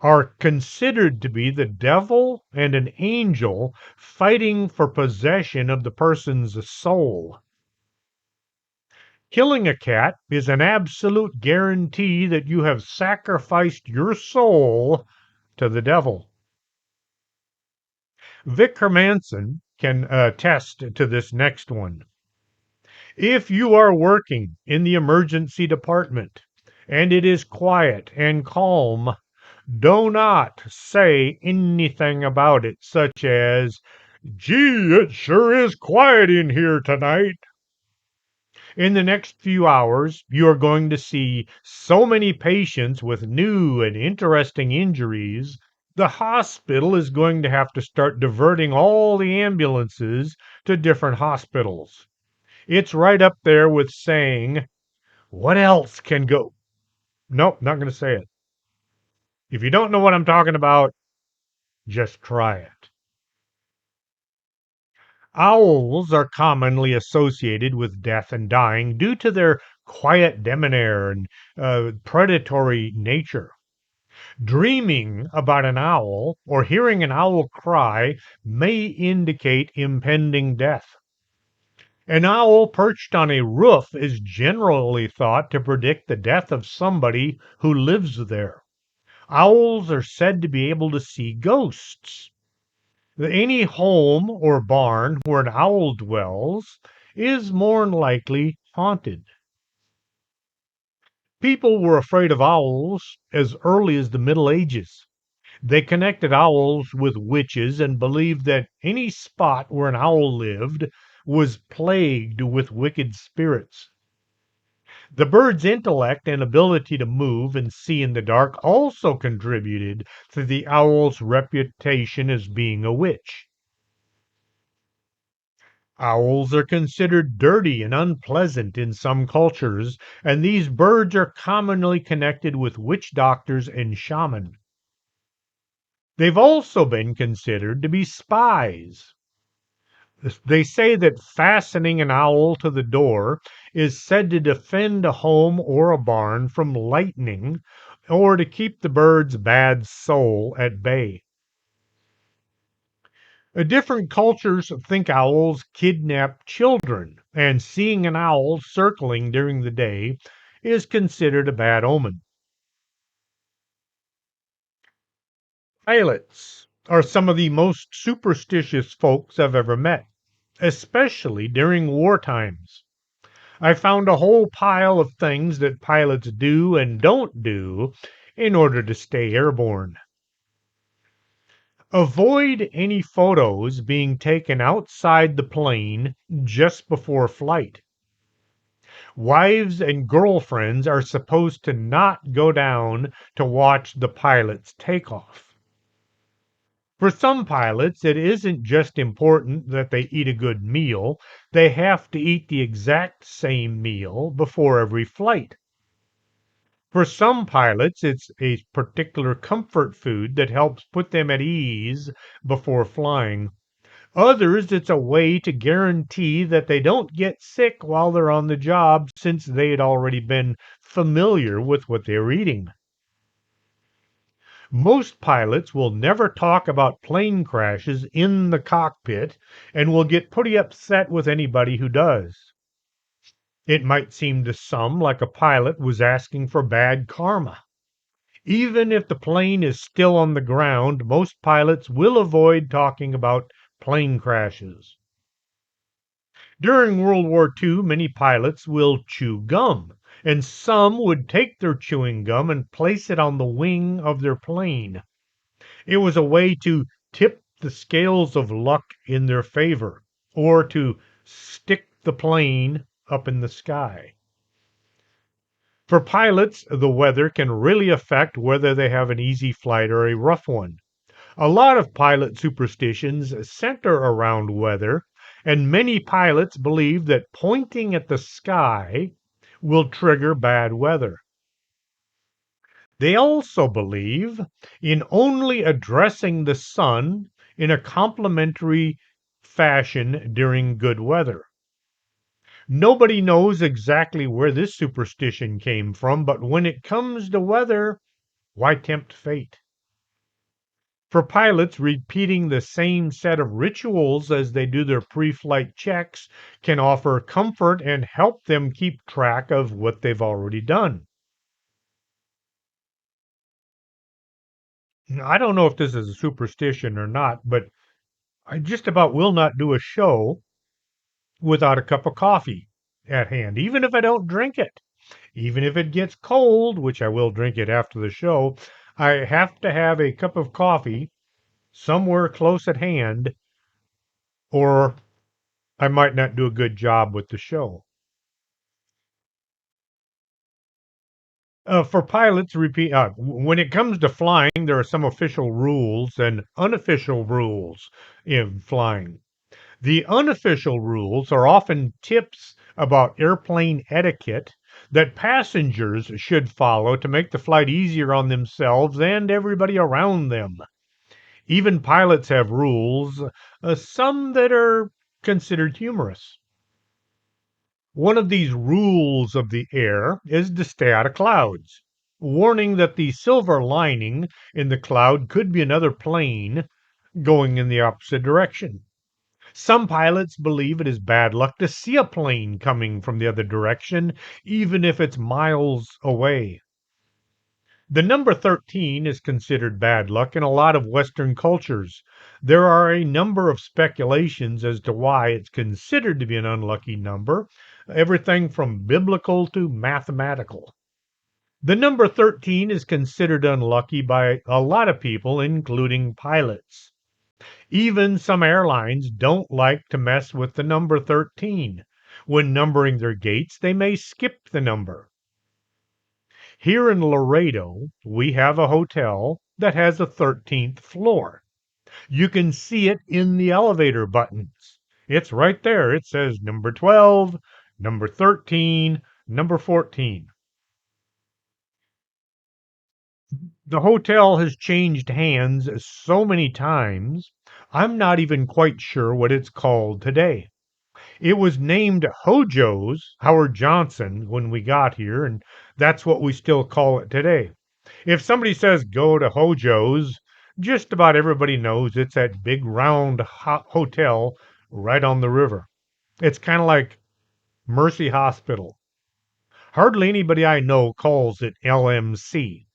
B: are considered to be the devil and an angel fighting for possession of the person's soul. Killing a cat is an absolute guarantee that you have sacrificed your soul to the devil. Vic Hermanson can attest to this next one. If you are working in the emergency department and it is quiet and calm, do not say anything about it, such as, "Gee, it sure is quiet in here tonight." In the next few hours, you are going to see so many patients with new and interesting injuries, the hospital is going to have to start diverting all the ambulances to different hospitals. It's right up there with saying, "What else can go?" Nope, not going to say it. If you don't know what I'm talking about, just try it. Owls are commonly associated with death and dying due to their quiet demeanor and predatory nature. Dreaming about an owl or hearing an owl cry may indicate impending death. An owl perched on a roof is generally thought to predict the death of somebody who lives there. Owls are said to be able to see ghosts. Any home or barn where an owl dwells is more than likely haunted. People were afraid of owls as early as the Middle Ages. They connected owls with witches and believed that any spot where an owl lived was plagued with wicked spirits. The bird's intellect and ability to move and see in the dark also contributed to the owl's reputation as being a witch. Owls are considered dirty and unpleasant in some cultures, and these birds are commonly connected with witch doctors and shamans. They've also been considered to be spies. They say that fastening an owl to the door is said to defend a home or a barn from lightning or to keep the bird's bad soul at bay. Different cultures think owls kidnap children, and seeing an owl circling during the day is considered a bad omen. Pilots are some of the most superstitious folks I've ever met, especially during war times. I found a whole pile of things that pilots do and don't do in order to stay airborne. Avoid any photos being taken outside the plane just before flight. Wives and girlfriends are supposed to not go down to watch the pilots take off. For some pilots, it isn't just important that they eat a good meal, they have to eat the exact same meal before every flight. For some pilots, it's a particular comfort food that helps put them at ease before flying. Others, it's a way to guarantee that they don't get sick while they're on the job since they had already been familiar with what they're eating. Most pilots will never talk about plane crashes in the cockpit and will get pretty upset with anybody who does. It might seem to some like a pilot was asking for bad karma. Even if the plane is still on the ground, most pilots will avoid talking about plane crashes. During World War II, many pilots will chew gum, and some would take their chewing gum and place it on the wing of their plane. It was a way to tip the scales of luck in their favor, or to stick the plane up in the sky. For pilots, the weather can really affect whether they have an easy flight or a rough one. A lot of pilot superstitions center around weather, and many pilots believe that pointing at the sky will trigger bad weather. They also believe in only addressing the sun in a complimentary fashion during good weather. Nobody knows exactly where this superstition came from, but when it comes to weather, why tempt fate? For pilots, repeating the same set of rituals as they do their pre flight checks can offer comfort and help them keep track of what they've already done. Now, I don't know if this is a superstition or not, but I just about will not do a show without a cup of coffee at hand, even if I don't drink it. Even if it gets cold, which I will drink it after the show, I have to have a cup of coffee somewhere close at hand, or I might not do a good job with the show. For pilots, when it comes to flying, there are some official rules and unofficial rules in flying. The unofficial rules are often tips about airplane etiquette that passengers should follow to make the flight easier on themselves and everybody around them. Even pilots have rules, some that are considered humorous. One of these rules of the air is to stay out of clouds, warning that the silver lining in the cloud could be another plane going in the opposite direction. Some pilots believe it is bad luck to see a plane coming from the other direction, even if it's miles away. The number 13 is considered bad luck in a lot of Western cultures. There are a number of speculations as to why it's considered to be an unlucky number, everything from biblical to mathematical. The number 13 is considered unlucky by a lot of people, including pilots. Even some airlines don't like to mess with the number 13. When numbering their gates, they may skip the number. Here in Laredo, we have a hotel that has a 13th floor. You can see it in the elevator buttons. It's right there. It says number 12, number 13, number 14. The hotel has changed hands so many times. I'm not even quite sure what it's called today. It was named Hojo's, Howard Johnson, when we got here, and that's what we still call it today. If somebody says go to Hojo's, just about everybody knows it's that big round hotel right on the river. It's kind of like Mercy Hospital. Hardly anybody I know calls it LMC.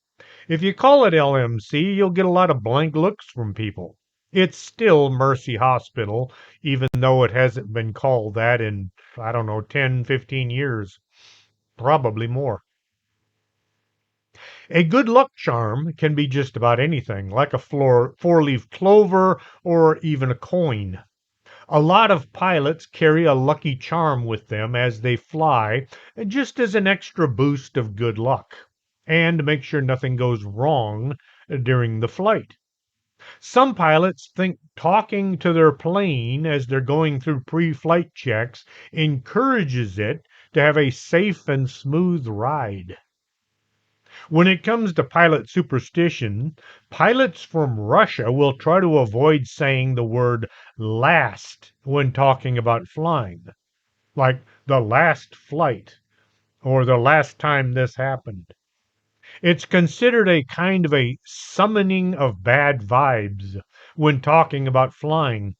B: If you call it LMC, you'll get a lot of blank looks from people. It's still Mercy Hospital, even though it hasn't been called that in, I don't know, 10, 15 years, probably more. A good luck charm can be just about anything, like a four-leaf clover or even a coin. A lot of pilots carry a lucky charm with them as they fly, just as an extra boost of good luck, and to make sure nothing goes wrong during the flight. Some pilots think talking to their plane as they're going through pre flight checks encourages it to have a safe and smooth ride. When it comes to pilot superstition, pilots from Russia will try to avoid saying the word last when talking about flying, like the last flight or the last time this happened. It's considered a kind of a summoning of bad vibes when talking about flying.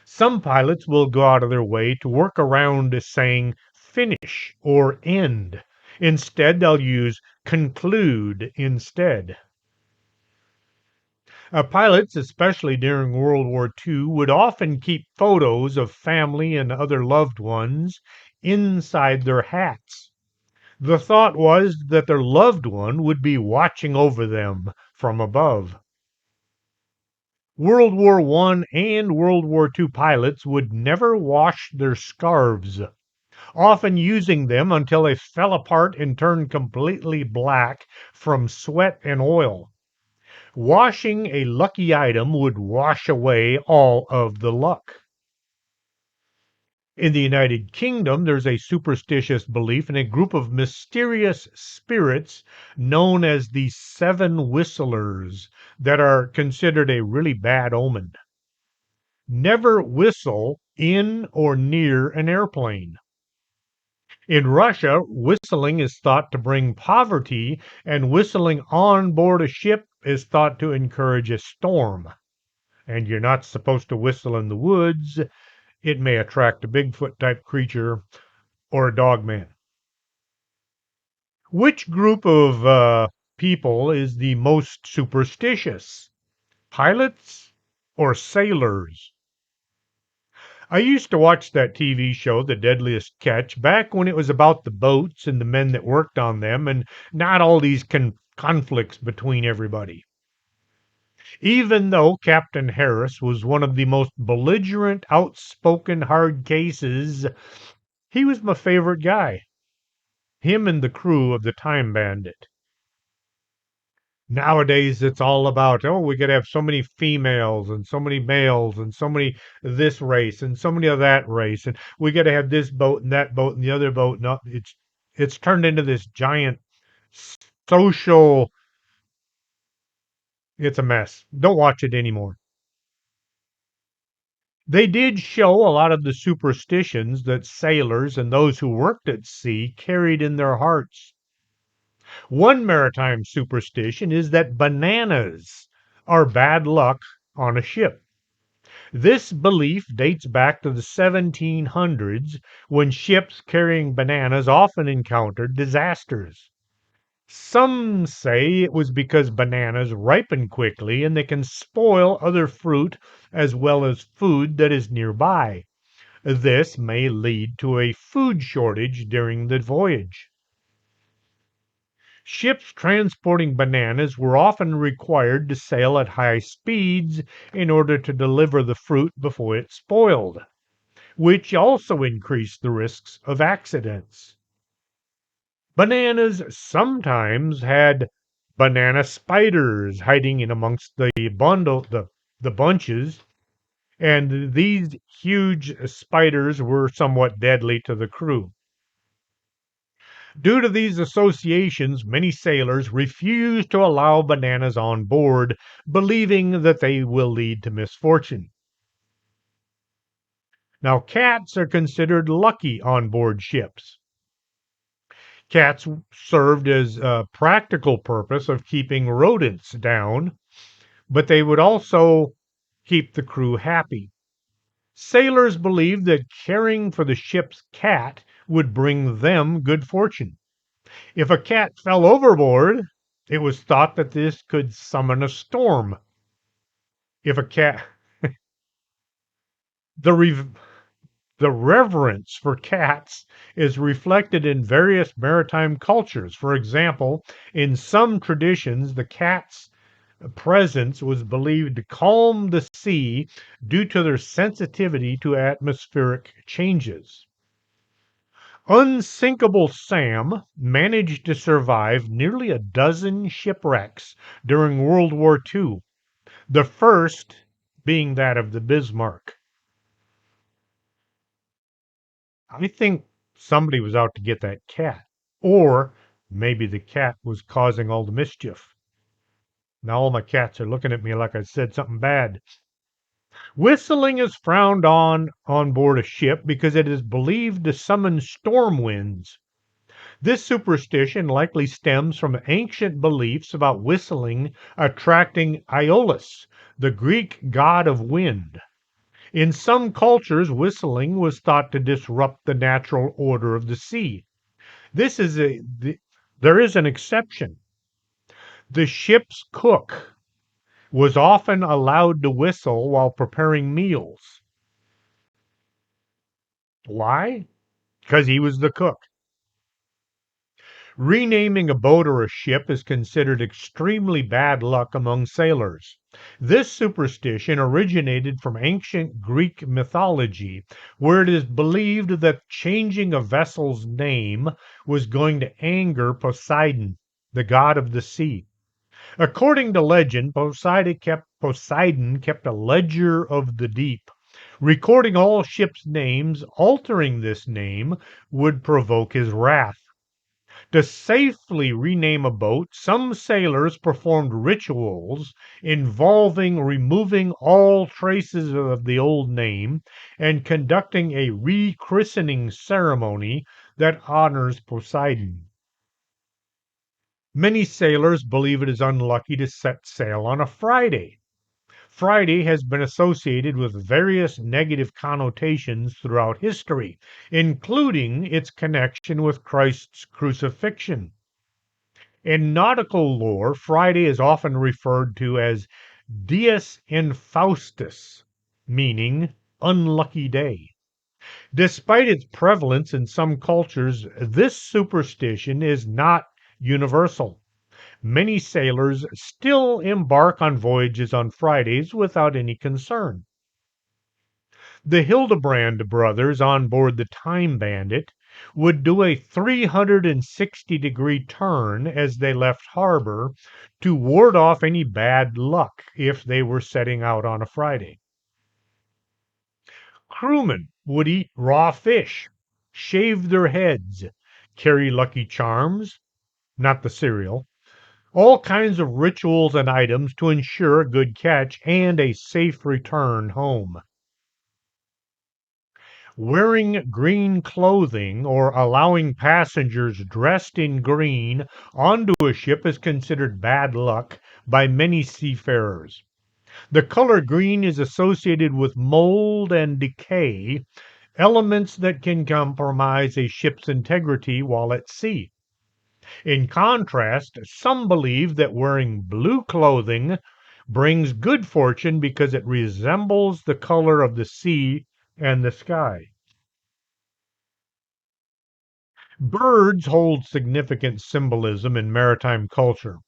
B: Some pilots will go out of their way to work around saying finish or end. Instead, they'll use conclude instead. Pilots, especially during World War II, would often keep photos of family and other loved ones inside their hats. The thought was that their loved one would be watching over them from above. World War I and World War II pilots would never wash their scarves, often using them until they fell apart and turned completely black from sweat and oil. Washing a lucky item would wash away all of the luck. In the United Kingdom, there's a superstitious belief in a group of mysterious spirits known as the Seven Whistlers that are considered a really bad omen. Never whistle in or near an airplane. In Russia, whistling is thought to bring poverty, and whistling on board a ship is thought to encourage a storm. And you're not supposed to whistle in the woods. It may attract a Bigfoot type creature or a dogman. Which group of people is the most superstitious? Pilots or sailors? I used to watch that TV show, The Deadliest Catch, back when it was about the boats and the men that worked on them and not all these conflicts between everybody. Even though Captain Harris was one of the most belligerent, outspoken hard cases, he was my favorite guy. Him and the crew of the Time Bandit. Nowadays, it's all about, oh, we got to have so many females and so many males and so many this race and so many of that race. And we got to have this boat and that boat and the other boat. No, it's turned into this giant social, it's a mess. Don't watch it anymore. They did show a lot of the superstitions that sailors and those who worked at sea carried in their hearts. One maritime superstition is that bananas are bad luck on a ship. This belief dates back to the 1700s when ships carrying bananas often encountered disasters. Some say it was because bananas ripen quickly and they can spoil other fruit as well as food that is nearby. This may lead to a food shortage during the voyage. Ships transporting bananas were often required to sail at high speeds in order to deliver the fruit before it spoiled, which also increased the risks of accidents. Bananas sometimes had banana spiders hiding in amongst the bunches, and these huge spiders were somewhat deadly to the crew. Due to these associations, many sailors refuse to allow bananas on board, believing that they will lead to misfortune. Now, cats are considered lucky on board ships. Cats served as a practical purpose of keeping rodents down, but they would also keep the crew happy. Sailors believed that caring for the ship's cat would bring them good fortune. If a cat fell overboard, it was thought that this could summon a storm. If a cat, the the reverence for cats is reflected in various maritime cultures. For example, in some traditions, the cat's presence was believed to calm the sea due to their sensitivity to atmospheric changes. Unsinkable Sam managed to survive nearly a dozen shipwrecks during World War II, the first being that of the Bismarck. I think somebody was out to get that cat. Or maybe the cat was causing all the mischief. Now all my cats are looking at me like I said something bad. Whistling is frowned on board a ship because it is believed to summon storm winds. This superstition likely stems from ancient beliefs about whistling attracting Aeolus, the Greek god of wind. In some cultures, whistling was thought to disrupt the natural order of the sea. This is there is an exception. The ship's cook was often allowed to whistle while preparing meals. Why? Because he was the cook. Renaming a boat or a ship is considered extremely bad luck among sailors. This superstition originated from ancient Greek mythology, where it is believed that changing a vessel's name was going to anger Poseidon, the god of the sea. According to legend, Poseidon kept a ledger of the deep, recording all ships' names. Altering this name would provoke his wrath. To safely rename a boat, some sailors performed rituals involving removing all traces of the old name and conducting a rechristening ceremony that honors Poseidon. Many sailors believe it is unlucky to set sail on a Friday. Friday has been associated with various negative connotations throughout history, including its connection with Christ's crucifixion. In nautical lore, Friday is often referred to as Dies Infaustus, meaning unlucky day. Despite its prevalence in some cultures, this superstition is not universal. Many sailors still embark on voyages on Fridays without any concern. The Hildebrand brothers on board the Time Bandit would do a 360-degree turn as they left harbor to ward off any bad luck if they were setting out on a Friday. Crewmen would eat raw fish, shave their heads, carry lucky charms, not the cereal, all kinds of rituals and items to ensure a good catch and a safe return home. Wearing green clothing or allowing passengers dressed in green onto a ship is considered bad luck by many seafarers. The color green is associated with mold and decay, elements that can compromise a ship's integrity while at sea. In contrast, some believe that wearing blue clothing brings good fortune because it resembles the color of the sea and the sky. Birds hold significant symbolism in maritime culture,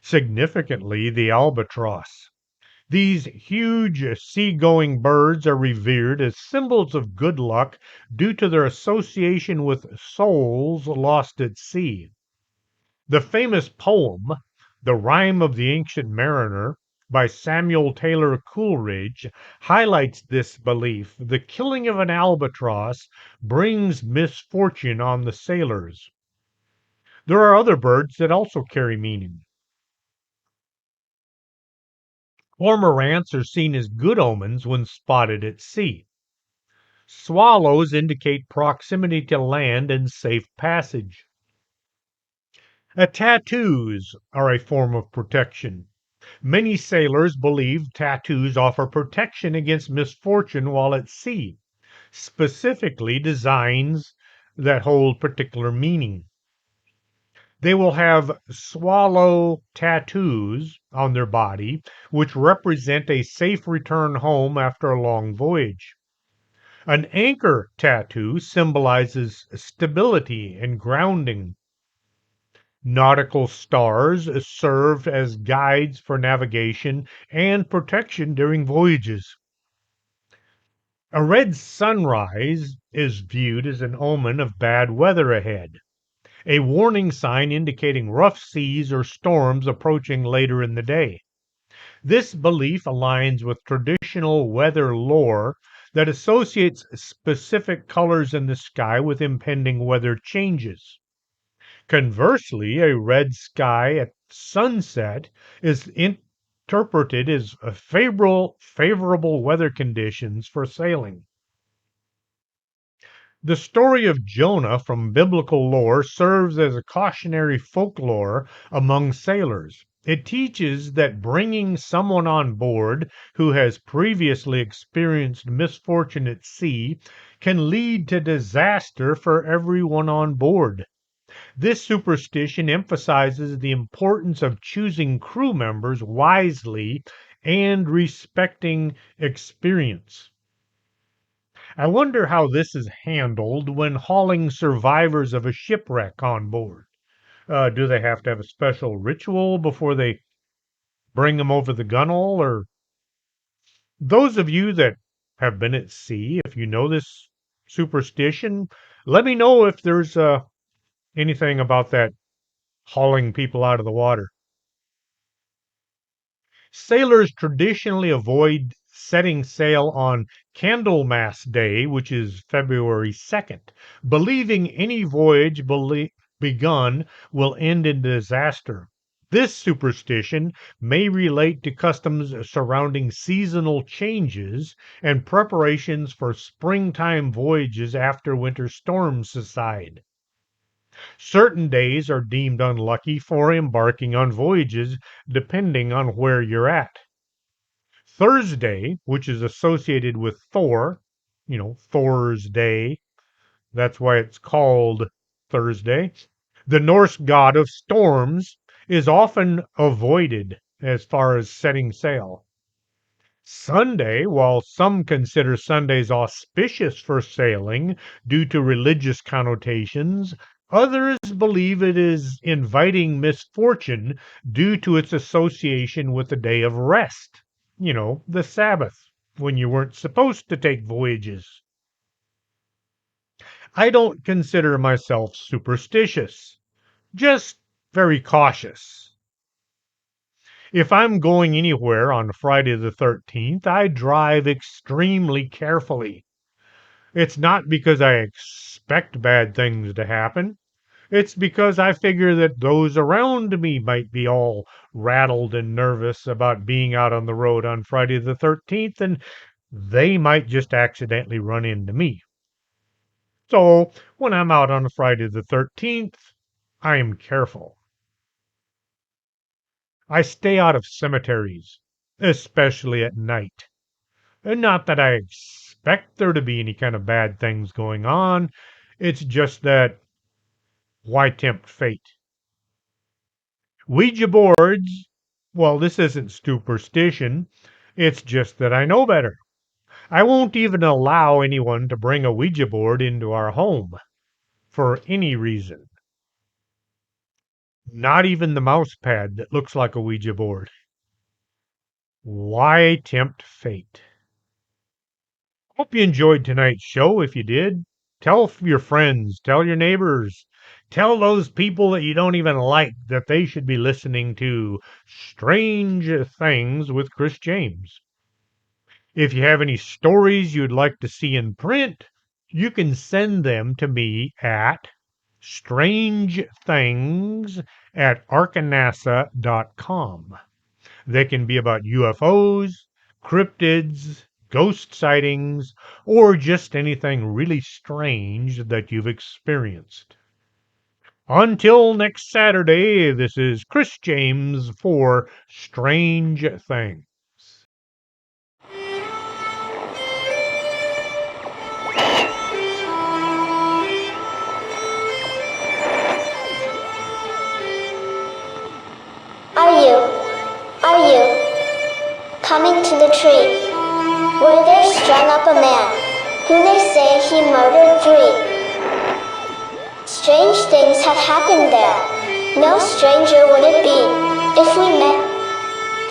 B: significantly the albatross. These huge seagoing birds are revered as symbols of good luck due to their association with souls lost at sea. The famous poem, The Rime of the Ancient Mariner, by Samuel Taylor Coleridge, highlights this belief. The killing of an albatross brings misfortune on the sailors. There are other birds that also carry meaning. Cormorants are seen as good omens when spotted at sea. Swallows indicate proximity to land and safe passage. Tattoos are a form of protection. Many sailors believe tattoos offer protection against misfortune while at sea, specifically designs that hold particular meaning. They will have swallow tattoos on their body, which represent a safe return home after a long voyage. An anchor tattoo symbolizes stability and grounding. Nautical stars serve as guides for navigation and protection during voyages. A red sunrise is viewed as an omen of bad weather ahead, a warning sign indicating rough seas or storms approaching later in the day. This belief aligns with traditional weather lore that associates specific colors in the sky with impending weather changes. Conversely, a red sky at sunset is interpreted as a favorable weather conditions for sailing. The story of Jonah from biblical lore serves as a cautionary folklore among sailors. It teaches that bringing someone on board who has previously experienced misfortune at sea can lead to disaster for everyone on board. This superstition emphasizes the importance of choosing crew members wisely and respecting experience. I wonder how this is handled when hauling survivors of a shipwreck on board. Do they have to have a special ritual before they bring them over the gunwale? Or those of you that have been at sea, if you know this superstition, let me know if there's anything about that hauling people out of the water. Sailors traditionally avoid setting sail on Candlemas Day, which is February 2nd, believing any voyage begun will end in disaster. This superstition may relate to customs surrounding seasonal changes and preparations for springtime voyages after winter storms subside. Certain days are deemed unlucky for embarking on voyages depending on where you're at. Thursday, which is associated with Thor, Thor's day, that's why it's called Thursday. The Norse god of storms is often avoided as far as setting sail. Sunday, while some consider Sundays auspicious for sailing due to religious connotations, others believe it is inviting misfortune due to its association with a day of rest. The Sabbath, when you weren't supposed to take voyages. I don't consider myself superstitious, just very cautious. If I'm going anywhere on Friday the 13th, I drive extremely carefully. It's not because I expect bad things to happen. It's because I figure that those around me might be all rattled and nervous about being out on the road on Friday the 13th, and they might just accidentally run into me. So when I'm out on Friday the 13th, I'm careful. I stay out of cemeteries, especially at night. And not that I expect there to be any kind of bad things going on. It's just that why tempt fate? Ouija boards, well, this isn't superstition. It's just that I know better. I won't even allow anyone to bring a Ouija board into our home for any reason. Not even the mouse pad that looks like a Ouija board. Why tempt fate? Hope you enjoyed tonight's show. If you did, tell your friends, tell your neighbors, tell those people that you don't even like that they should be listening to Strange Things with Chris James. If you have any stories you'd like to see in print, you can send them to me at strangethings@arkanasa.com. They can be about UFOs, cryptids, ghost sightings, or just anything really strange that you've experienced. Until next Saturday, this is Chris James for Strange Things.
A: Are you coming to the tree where there's strung up a man who they say he murdered 3? Strange things have happened there. No stranger would it be if we met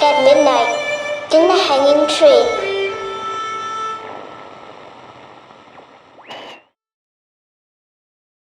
A: at midnight in the hanging tree.